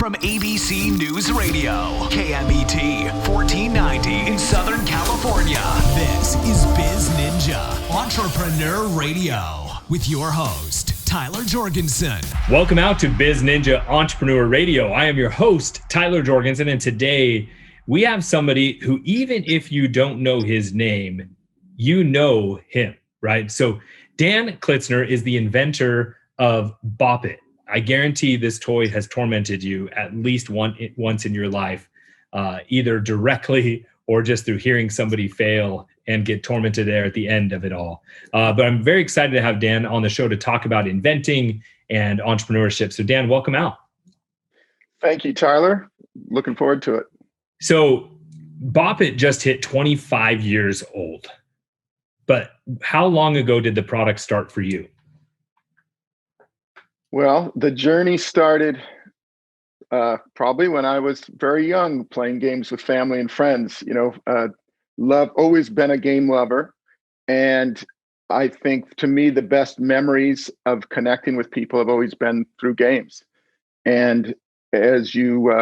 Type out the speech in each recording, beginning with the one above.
From ABC News Radio, KMET 1490 in Southern California. This is BizNinja Entrepreneur Radio with your host, Tyler Jorgensen. Welcome out to BizNinja Entrepreneur Radio. I am your host, Tyler Jorgensen, and today we have somebody who, even if you don't know his name, you know him, right? So Dan Klitsner is the inventor of BopIt. I guarantee this toy has tormented you at least once in your life, either directly or just through hearing somebody fail and get tormented there at the end of it all. But I'm very excited to have Dan on the show to talk about inventing and entrepreneurship. So Dan, welcome out. Thank you, Tyler. Looking forward to it. So BopIt just hit 25 years old. But how long ago did the product start for you? Well, the journey started probably when I was very young, playing games with family and friends. Always been a game lover. And I think, to me, the best memories of connecting with people have always been through games. And as you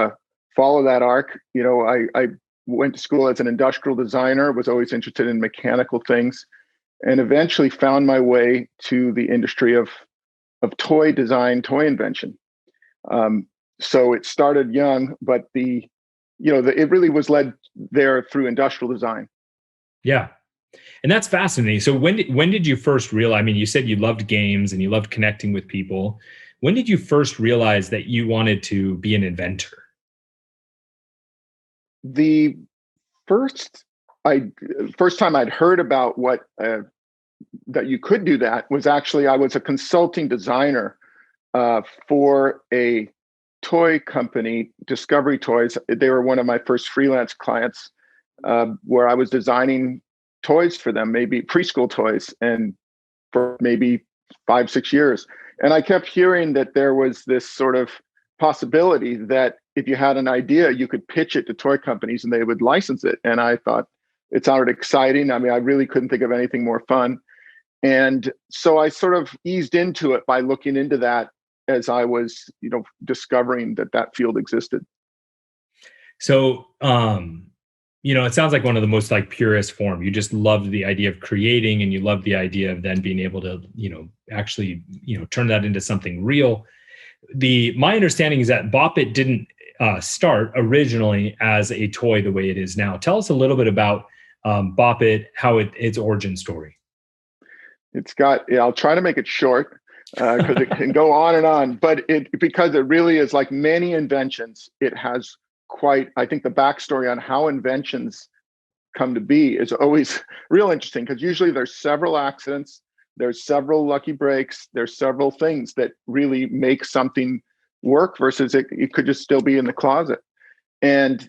follow that arc, I went to school as an industrial designer, was always interested in mechanical things, and eventually found my way to the industry of toy design, toy invention. So it started young, but it really was led there through industrial design. Yeah. And that's fascinating. So when did you first realize, I mean, you said you loved games and you loved connecting with people. When did you first realize that you wanted to be an inventor? The first time I'd heard about what that you could do that was actually, I was a consulting designer for a toy company, Discovery Toys. They were one of my first freelance clients, where I was designing toys for them, maybe preschool toys, and for maybe 5-6 years. And I kept hearing that there was this sort of possibility that if you had an idea, you could pitch it to toy companies and they would license it. And I thought it sounded exciting. I mean, I really couldn't think of anything more fun. And so I sort of eased into it by looking into that as I was, discovering that field existed. So, it sounds like one of the most purest form. You just loved the idea of creating, and you loved the idea of then being able to, actually, turn that into something real. My understanding is that BopIt didn't start originally as a toy the way it is now. Tell us a little bit about BopIt, how its origin story. I'll try to make it short because it can go on and on, but because it really is like many inventions, it has I think the backstory on how inventions come to be is always real interesting, because usually there's several accidents, there's several lucky breaks, there's several things that really make something work versus it could just still be in the closet. And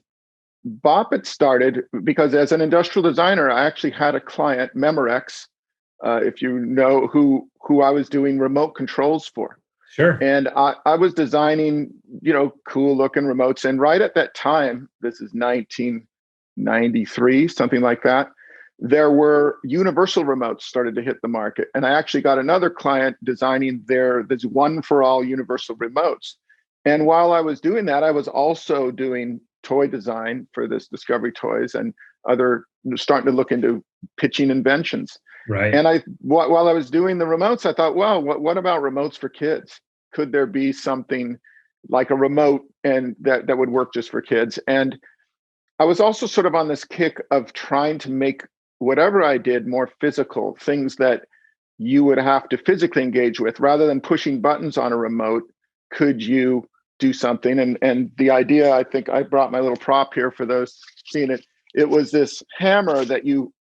BopIt started because as an industrial designer, I actually had a client, Memorex, if you know who I was doing remote controls for. Sure. And I was designing, cool looking remotes. And right at that time, this is 1993, something like that, there were universal remotes started to hit the market. And I actually got another client designing this one for all universal remotes. And while I was doing that, I was also doing toy design for this Discovery Toys and starting to look into pitching inventions. Right. And while I was doing the remotes, I thought, well, what about remotes for kids? Could there be something like a remote and that would work just for kids? And I was also sort of on this kick of trying to make whatever I did more physical, things that you would have to physically engage with rather than pushing buttons on a remote. Could you do something? And the idea, I think I brought my little prop here for those seeing it. It was this hammer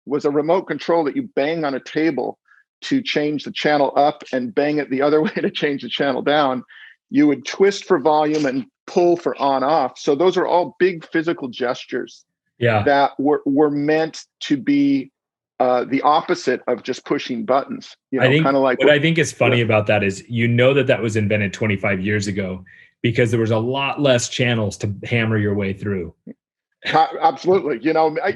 was a remote control that you bang on a table to change the channel up and bang it the other way to change the channel down. You would twist for volume and pull for on off. So those are all big physical gestures that were meant to be the opposite of just pushing buttons. I think what I think is funny about that is, that was invented 25 years ago because there was a lot less channels to hammer your way through. Absolutely.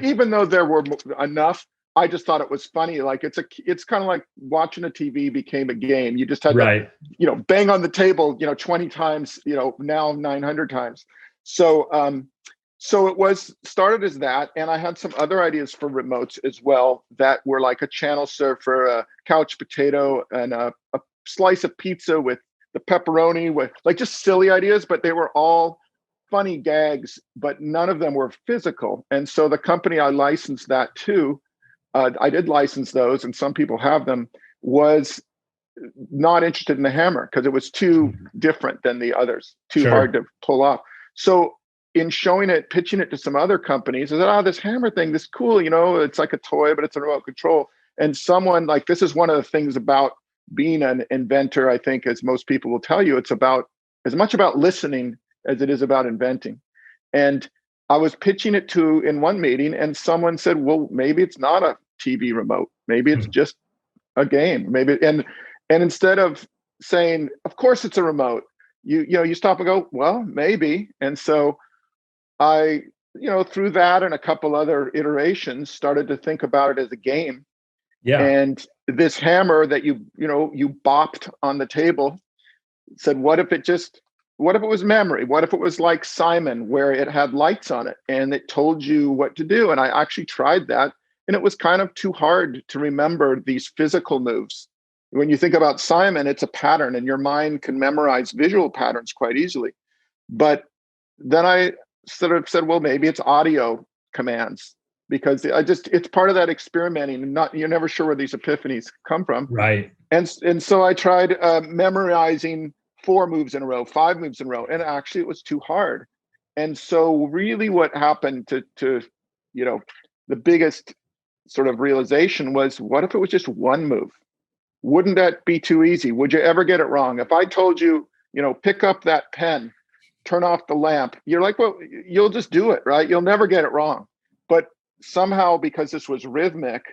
Even though there were enough, I just thought it was funny. Like it's kind of like watching a TV became a game. You just had Right. to, bang on the table, 20 times, now 900 times. So it was started as that. And I had some other ideas for remotes as well that were like a channel surfer, a couch potato, and a slice of pizza with the pepperoni, with like just silly ideas, but they were all funny gags, but none of them were physical. And so the company I licensed that to, I did license those, and some people have them, was not interested in the hammer because it was too different than the others, too hard to pull off. So in showing it, pitching it to some other companies, I said, this hammer thing, this is cool, it's like a toy, but it's a remote control. And someone like, this is one of the things about being an inventor, I think, as most people will tell you, it's about as much about listening as it is about inventing. And I was pitching it in one meeting, and someone said, well, maybe it's not a TV remote. Maybe it's just a game. Maybe, and instead of saying, of course it's a remote, you stop and go, well, maybe. And so I, through that and a couple other iterations, started to think about it as a game. Yeah. And this hammer that you bopped on the table, said, what if it was memory? What if it was like Simon, where it had lights on it and it told you what to do? And I actually tried that, and it was kind of too hard to remember these physical moves. When you think about Simon, it's a pattern, and your mind can memorize visual patterns quite easily. But then I sort of said, well, maybe it's audio commands, because it's part of that experimenting, and you're never sure where these epiphanies come from. Right. And so I tried memorizing 4 moves in a row, 5 moves in a row, and actually it was too hard. And so really what happened to the biggest sort of realization was, what if it was just one move? Wouldn't that be too easy? Would you ever get it wrong? If I told you, pick up that pen, turn off the lamp, you're like, well, you'll just do it, right? You'll never get it wrong. But somehow, because this was rhythmic,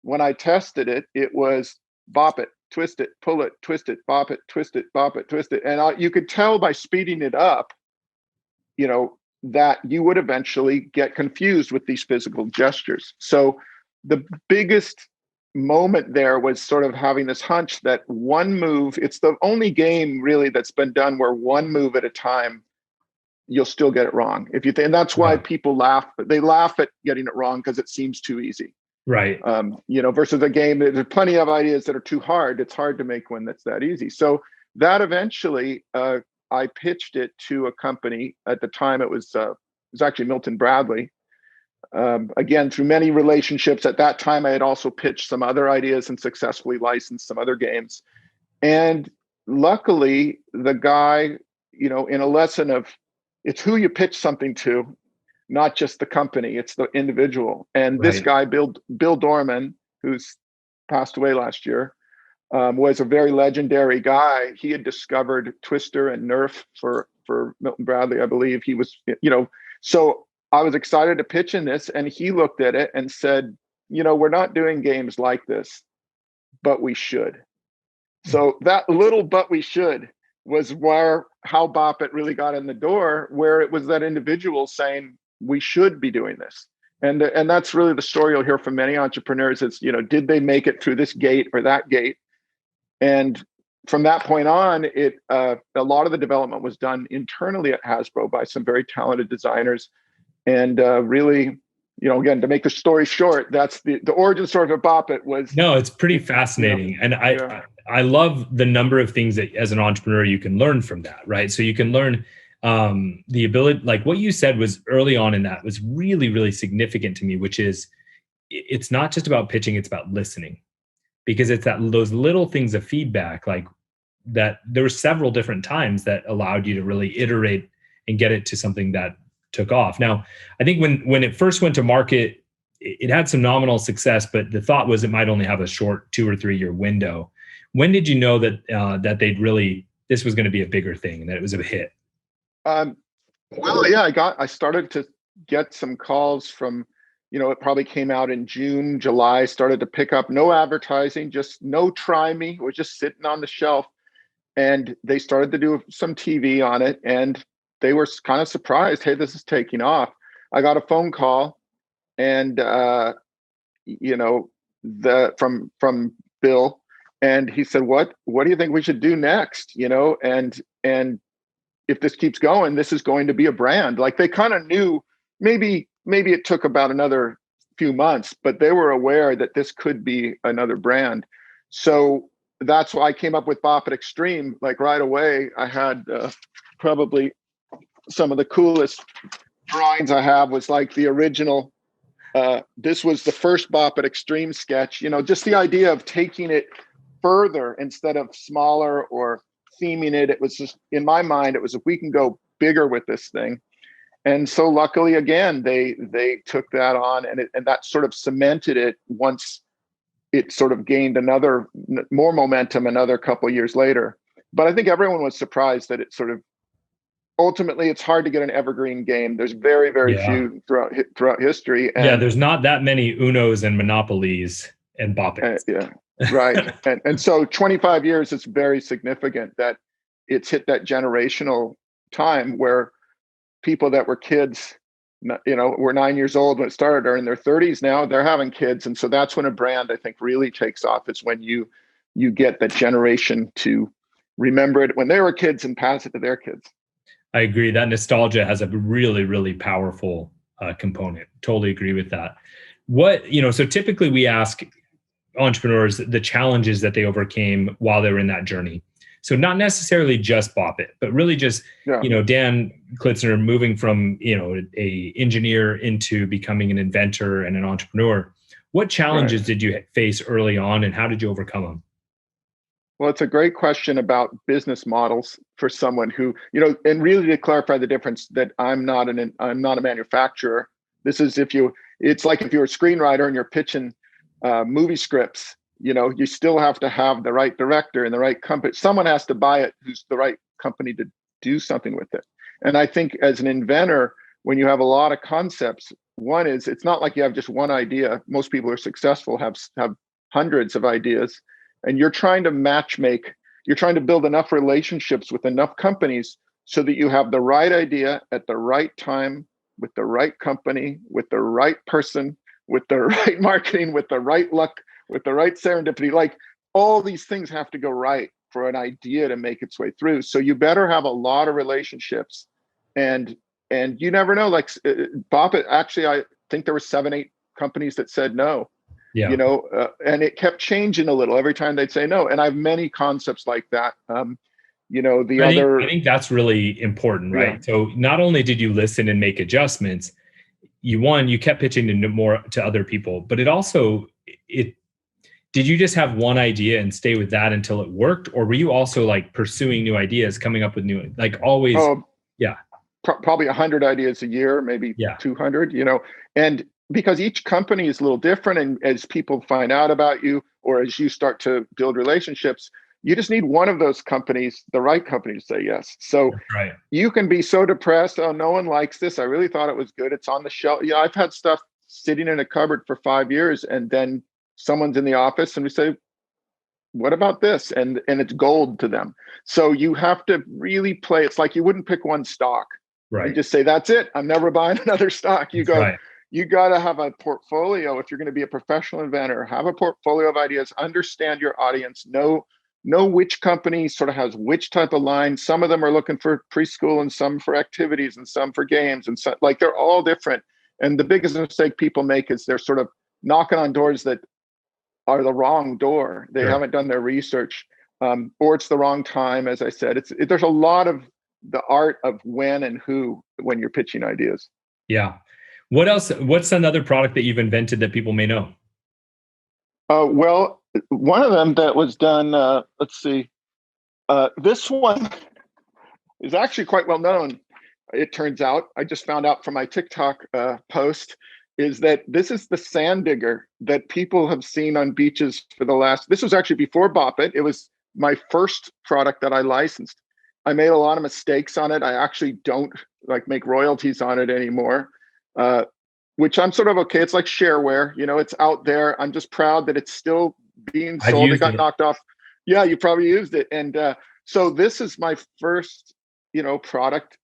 when I tested it, it was bop it, twist it, pull it, twist it, bop it, twist it, bop it, twist it. And you could tell by speeding it up, that you would eventually get confused with these physical gestures. So the biggest moment there was sort of having this hunch that one move, it's the only game really that's been done where one move at a time, you'll still get it wrong. And that's why people laugh, but they laugh at getting it wrong because it seems too easy. Right. Versus a game, there's plenty of ideas that are too hard. It's hard to make one that's that easy. So that eventually, I pitched it to a company. At the time, it was actually Milton Bradley. Again, through many relationships. At that time, I had also pitched some other ideas and successfully licensed some other games. And luckily, the guy, in a lesson of, it's who you pitch something to, not just the company, it's the individual. And this guy, Bill Dorman, who's passed away last year, was a very legendary guy. He had discovered Twister and Nerf for Milton Bradley, I believe. He was, so I was excited to pitch in this, and he looked at it and said, we're not doing games like this, but we should. So that little "but we should" was how BopIt really got in the door, where it was that individual saying, we should be doing this. And that's really the story you'll hear from many entrepreneurs is, did they make it through this gate or that gate? And from that point on, a lot of the development was done internally at Hasbro by some very talented designers. And really, again, to make the story short, that's the origin story of BopIt was. No, it's pretty fascinating. And I love the number of things that as an entrepreneur, you can learn from that, right? So you can learn the ability, like what you said was early on in that was really, really significant to me, which is it's not just about pitching, it's about listening. Because it's those little things of feedback, like that there were several different times that allowed you to really iterate and get it to something that took off. Now, I think when it first went to market, it had some nominal success, but the thought was it might only have a short 2 or 3 year window. When did you know that this was going to be a bigger thing and that it was a hit? Well, yeah, I started to get some calls from, it probably came out in June, July, started to pick up, no advertising, just no try me. It was just sitting on the shelf. And they started to do some TV on it, and they were kind of surprised. Hey, this is taking off. I got a phone call, and from Bill, and he said, what do you think we should do next? And if this keeps going, this is going to be a brand. Like, they kind of knew, maybe it took about another few months, but they were aware that this could be another brand. So that's why I came up with BopIt Extreme. Like, right away, I had probably some of the coolest drawings I have was like the original. This was the first BopIt Extreme sketch, just the idea of taking it further instead of smaller or theming it. It was just, in my mind, it was, if we can go bigger with this thing. And so luckily, again, they took that on, and that sort of cemented it once it sort of gained more momentum another couple of years later. But I think everyone was surprised that it sort of, ultimately, it's hard to get an evergreen game. There's very, very few throughout history. And, there's not that many Unos and Monopolies and BopIts. Right. and so 25 years is very significant that it's hit that generational time where people that were kids, were 9 years old when it started, are in their 30s now. They're having kids, and so that's when a brand, I think, really takes off. It's when you get that generation to remember it when they were kids and pass it to their kids. I agree. That nostalgia has a really, really powerful component. Totally agree with that. So typically we ask entrepreneurs the challenges that they overcame while they were in that journey. So not necessarily just BopIt, but really just, Dan Klitsner moving from, a engineer into becoming an inventor and an entrepreneur. What challenges did you face early on, and how did you overcome them? Well, it's a great question about business models for someone who, and really to clarify the difference, that I'm not a manufacturer. This is it's like if you're a screenwriter and you're pitching movie scripts, you still have to have the right director and the right company. Someone has to buy it who's the right company to do something with it. And I think as an inventor, when you have a lot of concepts, one is, it's not like you have just one idea. Most people who are successful have hundreds of ideas. And you're trying to build enough relationships with enough companies so that you have the right idea at the right time, with the right company, with the right person, with the right marketing, with the right luck, with the right serendipity. Like, all these things have to go right for an idea to make its way through. So you better have a lot of relationships, and you never know. Like, BopIt, actually, I think there were 7-8 companies that said no. Yeah. And it kept changing a little every time they'd say no. And I have many concepts like that. I think that's really important, right? Yeah. So not only did you listen and make adjustments, you kept pitching to other people, but did you just have one idea and stay with that until it worked? Or were you also like pursuing new ideas, coming up with new, like always? Probably 100 ideas a year, maybe 200, and because each company is a little different, and as people find out about you, or as you start to build relationships, you just need one of those companies, the right company, to say yes. So you can be so depressed, oh, no one likes this, I really thought it was good, it's on the shelf. I've had stuff sitting in a cupboard for 5 years, and then someone's in the office and we say, what about this? And it's gold to them. So you have to really play. It's like you wouldn't pick one stock and just say, that's it, I'm never buying another stock. You go, you got to have a portfolio. If you're going to be a professional inventor, have a portfolio of ideas, understand your audience, know which company sort of has which type of line. Some of them are looking for preschool, and some for activities, and some for games, and so, like, they're all different. And the biggest mistake people make is they're sort of knocking on doors that are the wrong door. They haven't done their research, or it's the wrong time. As I said, there's a lot of the art of when and who when you're pitching ideas. Yeah. What else? What's another product that you've invented that people may know? Well, one of them that was done, let's see, this one is actually quite well known. It turns out, I just found out from my TikTok post, is that this is the sand digger that people have seen on beaches for this was actually before BopIt. It was my first product that I licensed. I made a lot of mistakes on it. I actually don't make royalties on it anymore. Which I'm sort of okay. It's like shareware, it's out there. I'm just proud that it's still being sold. It got knocked off. Yeah, you probably used it. And so this is my first, product.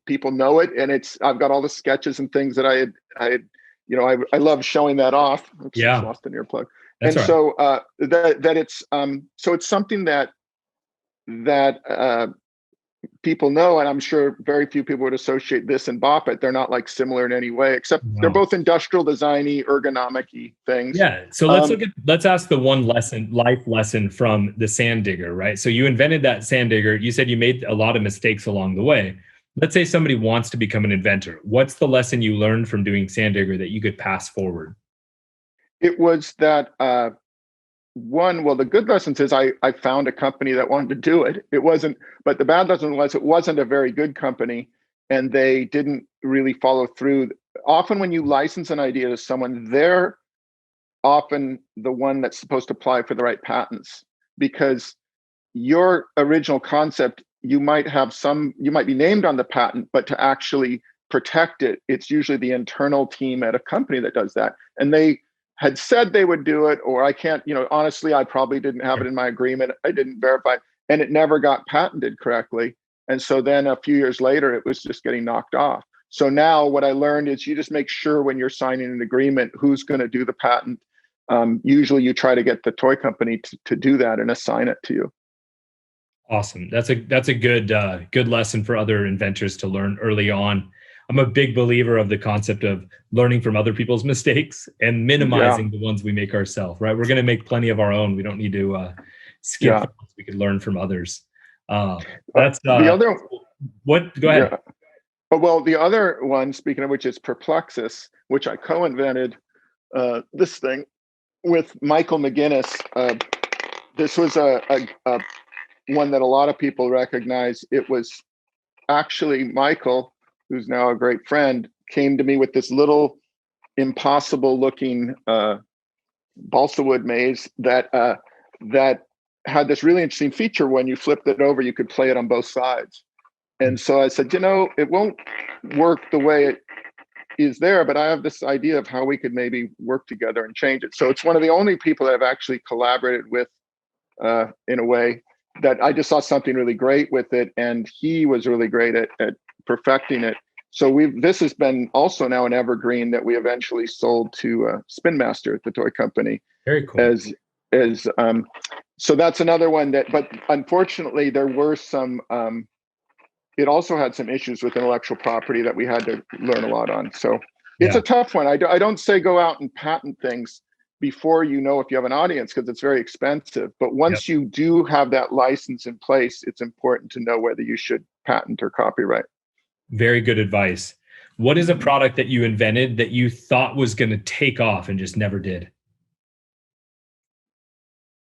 People know it, and I've got all the sketches and things that I had I love showing that off. Oops, Yeah. just lost an earplug. That's And right. so that it's something that people know, and I'm sure very few people would associate this and BopIt. They're not like similar in any way, except they're No. both industrial designy, ergonomic-y things. Yeah. So let's ask the one life lesson from the sand digger, right? So you invented that sand digger. You said you made a lot of mistakes along the way. Let's say somebody wants to become an inventor. What's the lesson you learned from doing sand digger that you could pass forward? It was that the good lessons is I found a company that wanted to do it. But the bad lesson was it wasn't a very good company, and they didn't really follow through. Often when you license an idea to someone, they're often the one that's supposed to apply for the right patents, because your original concept, you might be named on the patent, but to actually protect it, it's usually the internal team at a company that does that. And they had said they would do it, or I can't, honestly, I probably didn't have it in my agreement. I didn't verify, and it never got patented correctly. And so then a few years later, it was just getting knocked off. So now what I learned is you just make sure when you're signing an agreement, who's going to do the patent. Usually you try to get the toy company to do that and assign it to you. Awesome. That's a good lesson for other inventors to learn early on. I'm a big believer of the concept of learning from other people's mistakes and minimizing the ones we make ourselves, right? We're going to make plenty of our own. We don't need to skip the ones we can learn from others. That's the other. What? Go ahead. Yeah. Well, the other one, speaking of which, is Perplexus, which I co-invented this thing with Michael McGinnis. This was a one that a lot of people recognize. It was actually Michael, who's now a great friend, came to me with this little impossible looking balsa wood maze that had this really interesting feature. When you flipped it over, you could play it on both sides. And so I said, it won't work the way it is there, but I have this idea of how we could maybe work together and change it. So it's one of the only people that I've actually collaborated with in a way that I just saw something really great with it. And he was really great at perfecting it. So this has been also now an evergreen that we eventually sold to Spin Master, the toy company. Very cool. So that's another one but unfortunately there were some, it also had some issues with intellectual property that we had to learn a lot on. So it's a tough one. I don't say go out and patent things before you know if you have an audience, because it's very expensive. But once you do have that license in place, it's important to know whether you should patent or copyright. Very good advice. What is a product that you invented that you thought was going to take off and just never did?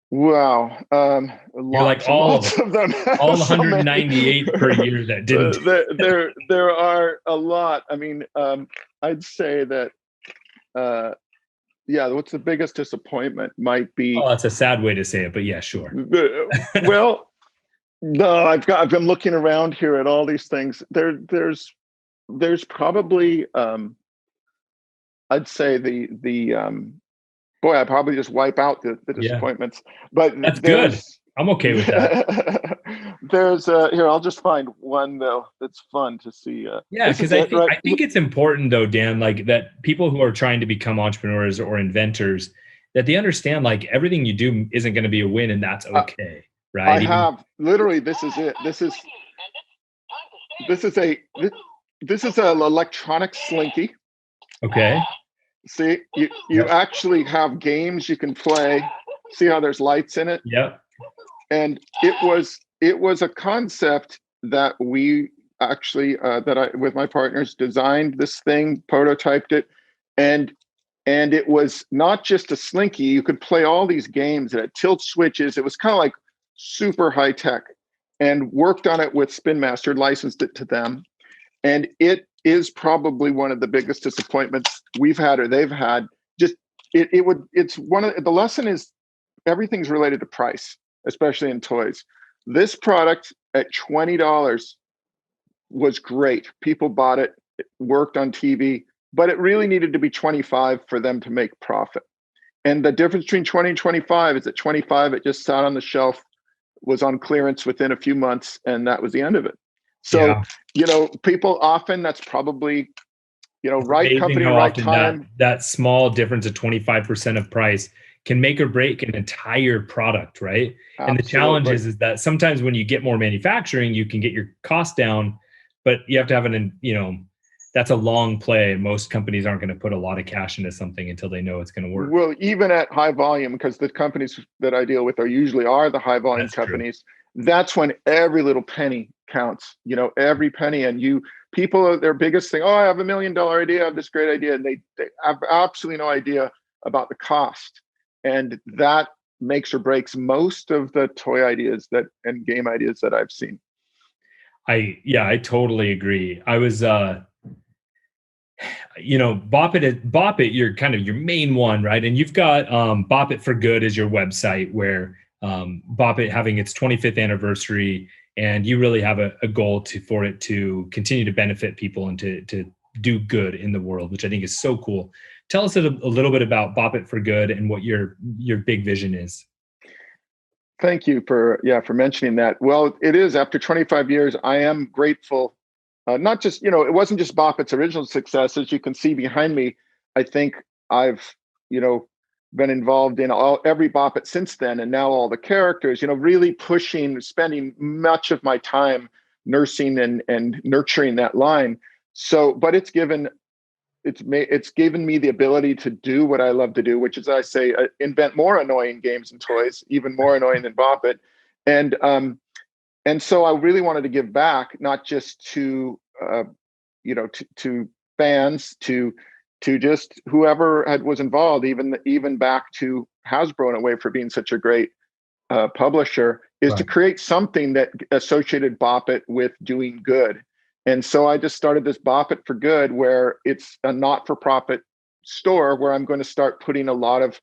Wow. You're like lots of them. All 198 per year that didn't. There are a lot. I mean, I'd say that, what's the biggest disappointment might be. Oh, that's a sad way to say it, but yeah, sure. Well, no, I've been looking around here at all these things. There's probably, I'd say boy, I probably just wipe out the disappointments. But that's good. I'm okay with that. There's here, I'll just find one though that's fun to see. Because I think it's important though, Dan, like that people who are trying to become entrepreneurs or inventors, that they understand like everything you do isn't going to be a win, and that's okay, right? Literally, this is it. This is an electronic slinky. Okay. See, you actually have games you can play. See how there's lights in it? Yep. And it was a concept that we actually that I with my partners designed this thing, prototyped it, and it was not just a slinky. You could play all these games. It had tilt switches. It was kind of like super high tech, and worked on it with Spin Master, licensed it to them, and it is probably one of the biggest disappointments we've had or they've had. Just it's one of the lesson is everything's related to price, especially in toys. This product at $20 was great. People bought it. It worked on TV, but it really needed to be 25 for them to make profit. And the difference between 20 and 25 is that 25, it just sat on the shelf, was on clearance within a few months, and that was the end of it. So, people often, that's probably It's right amazing company, how right often time. that small difference of 25% of price can make or break an entire product, right? And the challenge Absolutely. is that sometimes when you get more manufacturing, you can get your cost down, but you have to have that's a long play. Most companies aren't going to put a lot of cash into something until they know it's going to work. Well, even at high volume, because the companies that I deal with usually are the high volume That's true. companies. That's when every little penny counts. Every penny, and people, their biggest thing. Oh, I have $1 million idea. I have this great idea, and they have absolutely no idea about the cost, and that makes or breaks most of the toy ideas and game ideas that I've seen. I totally agree. I was BopIt, you're kind of your main one, right? And you've got BopIt for Good as your website, where BopIt having its 25th anniversary, and you really have a goal for it to continue to benefit people and to do good in the world, which I think is so cool. Tell us a little bit about BopIt for Good and what your big vision is. Thank you for mentioning that. Well, it is, after 25 years, I am grateful. Not just, it wasn't just BopIt's original success. As you can see behind me, I think I've, been involved in every BopIt since then, and now all the characters, really spending much of my time nursing and nurturing that line. So, but it's given me the ability to do what I love to do, which is, I say, invent more annoying games and toys, even more annoying than BopIt. And so I really wanted to give back, not just to to fans, to just whoever was involved, even back to Hasbro in a way, for being such a great publisher, is to create something that associated BopIt with doing good. And so I just started this BopIt for Good, where it's a not-for-profit store where I'm going to start putting a lot of,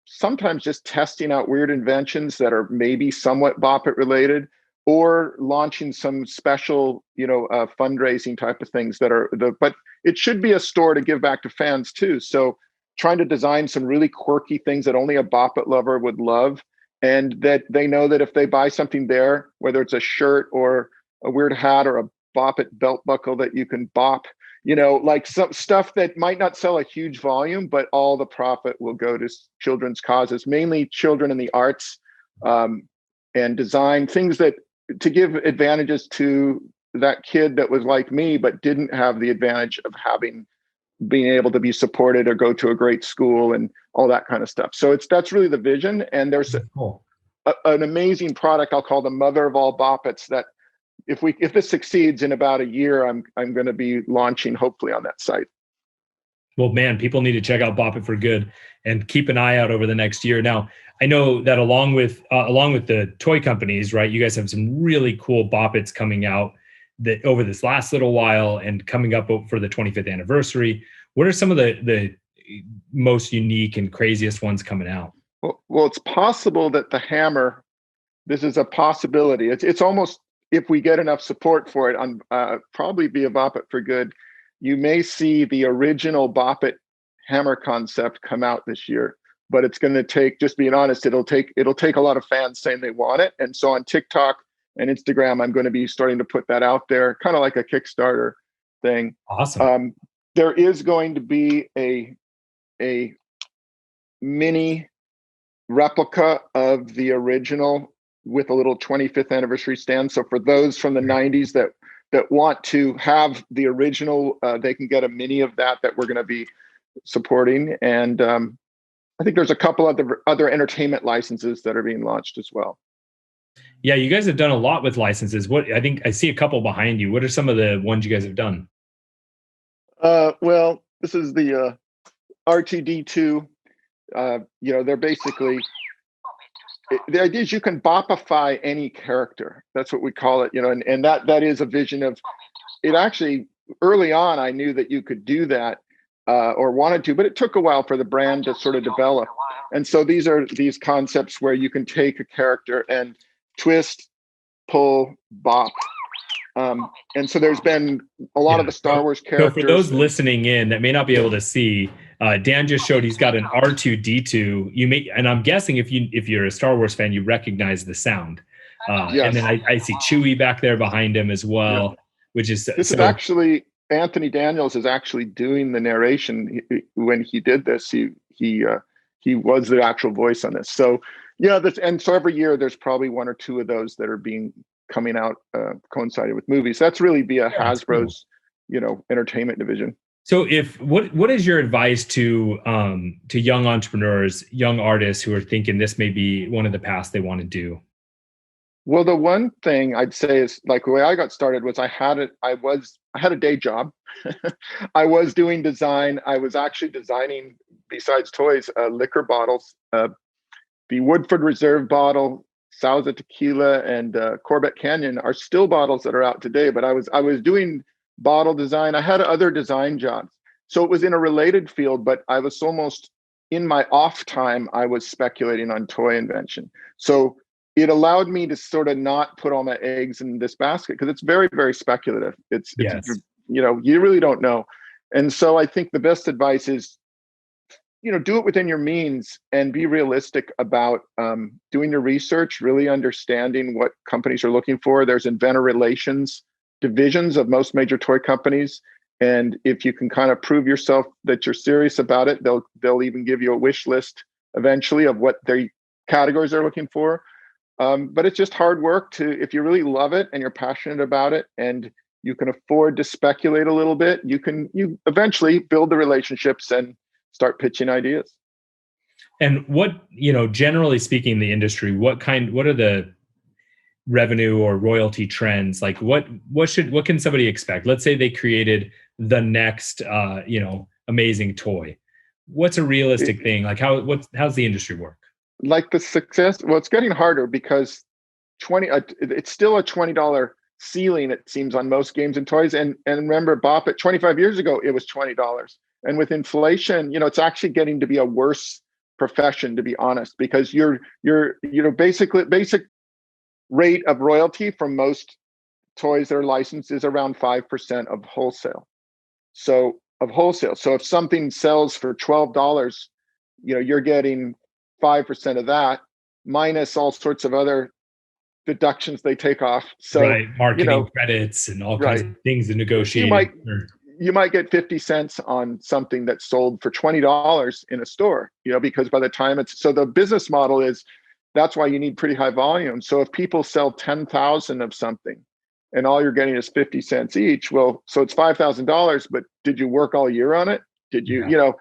sometimes just testing out weird inventions that are maybe somewhat BopIt related, or launching some special, fundraising type of things but it should be a store to give back to fans too. So trying to design some really quirky things that only a BopIt lover would love, and that they know that if they buy something there, whether it's a shirt or a weird hat or a BopIt belt buckle that you can bop, like some stuff that might not sell a huge volume, but all the profit will go to children's causes, mainly children in the arts, and design things to give advantages to that kid that was like me, but didn't have the advantage of being able to be supported or go to a great school and all that kind of stuff. So that's really the vision. And there's an amazing product I'll call the mother of all BopIts, that if this succeeds, in about a year, I'm going to be launching, hopefully, on that site. Well, man, people need to check out BopIt for Good and keep an eye out over the next year. Now, I know that along with the toy companies, right, you guys have some really cool BopIts coming out that over this last little while and coming up for the 25th anniversary. What are some of the most unique and craziest ones coming out? Well, it's possible that the hammer, this is a possibility. It's almost, if we get enough support for it, on probably via BopIt for Good, you may see the original BopIt hammer concept come out this year. But it's going to take, just being honest, it'll take a lot of fans saying they want it. And so on TikTok and Instagram, I'm going to be starting to put that out there, kind of like a Kickstarter thing. Awesome. There is going to be a mini replica of the original with a little 25th anniversary stand. So for those from the 90s that want to have the original, they can get a mini of that we're going to be supporting. And I think there's a couple of other entertainment licenses that are being launched as well. Yeah, you guys have done a lot with licenses. I think I see a couple behind you. What are some of the ones you guys have done? Well, this is the R2D2. They're basically, the idea is you can bopify any character. That's what we call it. And that is a vision of it. Actually, early on, I knew that you could do that. Or wanted to, but it took a while for the brand to sort of develop. And so these are these concepts where you can take a character and twist, pull, bop. And so there's been a lot of the Star Wars characters. So for those listening in that may not be able to see, Dan just showed he's got an R2D2. And I'm guessing if you're a Star Wars fan, you recognize the sound. Yes. And then I see Chewie back there behind him as well, which is this is actually Anthony Daniels is actually doing the narration. When he did this, he was the actual voice on this. So yeah, and so every year there's probably one or two of those that are coming out coincided with movies. That's really via Hasbro's, entertainment division. So what is your advice to young entrepreneurs, young artists who are thinking this may be one of the paths they want to do? Well, the one thing I'd say is, like, the way I got started was I had a day job. I was doing design. I was actually designing, besides toys, liquor bottles. The Woodford Reserve bottle, Sauza Tequila, and Corbett Canyon are still bottles that are out today. But I was doing bottle design. I had other design jobs, so it was in a related field. But I was almost, in my off time, I was speculating on toy invention. So it allowed me to sort of not put all my eggs in this basket, because it's very, very speculative. It's you really don't know. And so I think the best advice is, do it within your means and be realistic about doing your research, really understanding what companies are looking for. There's inventor relations divisions of most major toy companies. And if you can kind of prove yourself that you're serious about it, they'll even give you a wish list eventually of what their categories they're looking for. But it's just hard work if you really love it and you're passionate about it and you can afford to speculate a little bit, you eventually build the relationships and start pitching ideas. And what, generally speaking in the industry, what are the revenue or royalty trends? Like what can somebody expect? Let's say they created the next, amazing toy. What's a realistic thing? Like how's the industry work? Like the success, well, it's getting harder because it's still a $20 ceiling, it seems, on most games and toys. And remember, BopIt 25 years ago, it was $20. And with inflation, it's actually getting to be a worse profession, to be honest, because your basic rate of royalty from most toys that are licensed is around 5% of wholesale. So if something sells for $12, you're getting 5% of that, minus all sorts of other deductions they take off. So right, marketing credits and all kinds of things to negotiate. You might get 50 cents on something that's sold for $20 in a store, because by the time so the business model is, that's why you need pretty high volume. So if people sell 10,000 of something and all you're getting is 50 cents each, well, so it's $5,000, but did you work all year on it? Did you,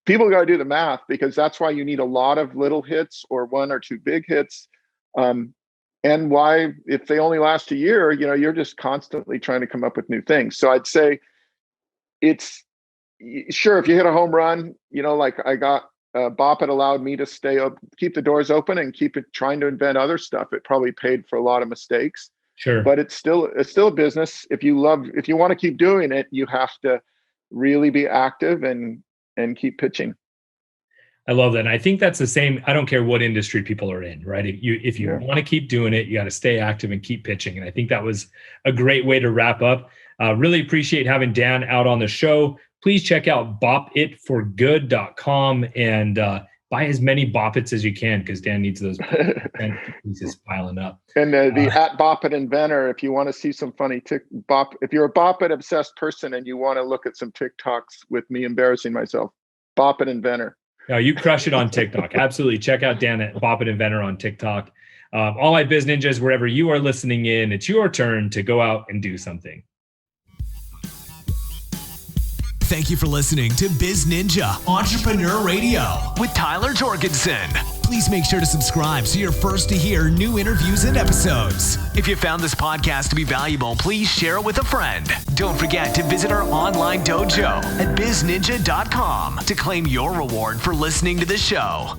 people got to do the math, because that's why you need a lot of little hits or one or two big hits. And why, if they only last a year, you're just constantly trying to come up with new things. So I'd say it's sure, if you hit a home run, like I got BopIt allowed me to keep the doors open and keep it trying to invent other stuff. It probably paid for a lot of mistakes. Sure. But it's still a business. If you want to keep doing it, you have to really be active and keep pitching. I love that. And I think that's the same. I don't care what industry people are in, right? If you want to keep doing it, you got to stay active and keep pitching. And I think that was a great way to wrap up. Really appreciate having Dan out on the show. Please check out BopItForGood.com and buy as many BopIts as you can, because Dan needs those pieces piling up. And the at BopIt Inventor, if you want to see some funny if you're a BopIt obsessed person and you want to look at some TikToks with me embarrassing myself, BopIt Inventor. No, you crush it on TikTok. Absolutely. Check out Dan at BopIt Inventor on TikTok. All my biz ninjas, wherever you are listening in, it's your turn to go out and do something. Thank you for listening to BizNinja Entrepreneur Radio with Tyler Jorgensen. Please make sure to subscribe so you're first to hear new interviews and episodes. If you found this podcast to be valuable, please share it with a friend. Don't forget to visit our online dojo at BizNinja.com to claim your reward for listening to the show.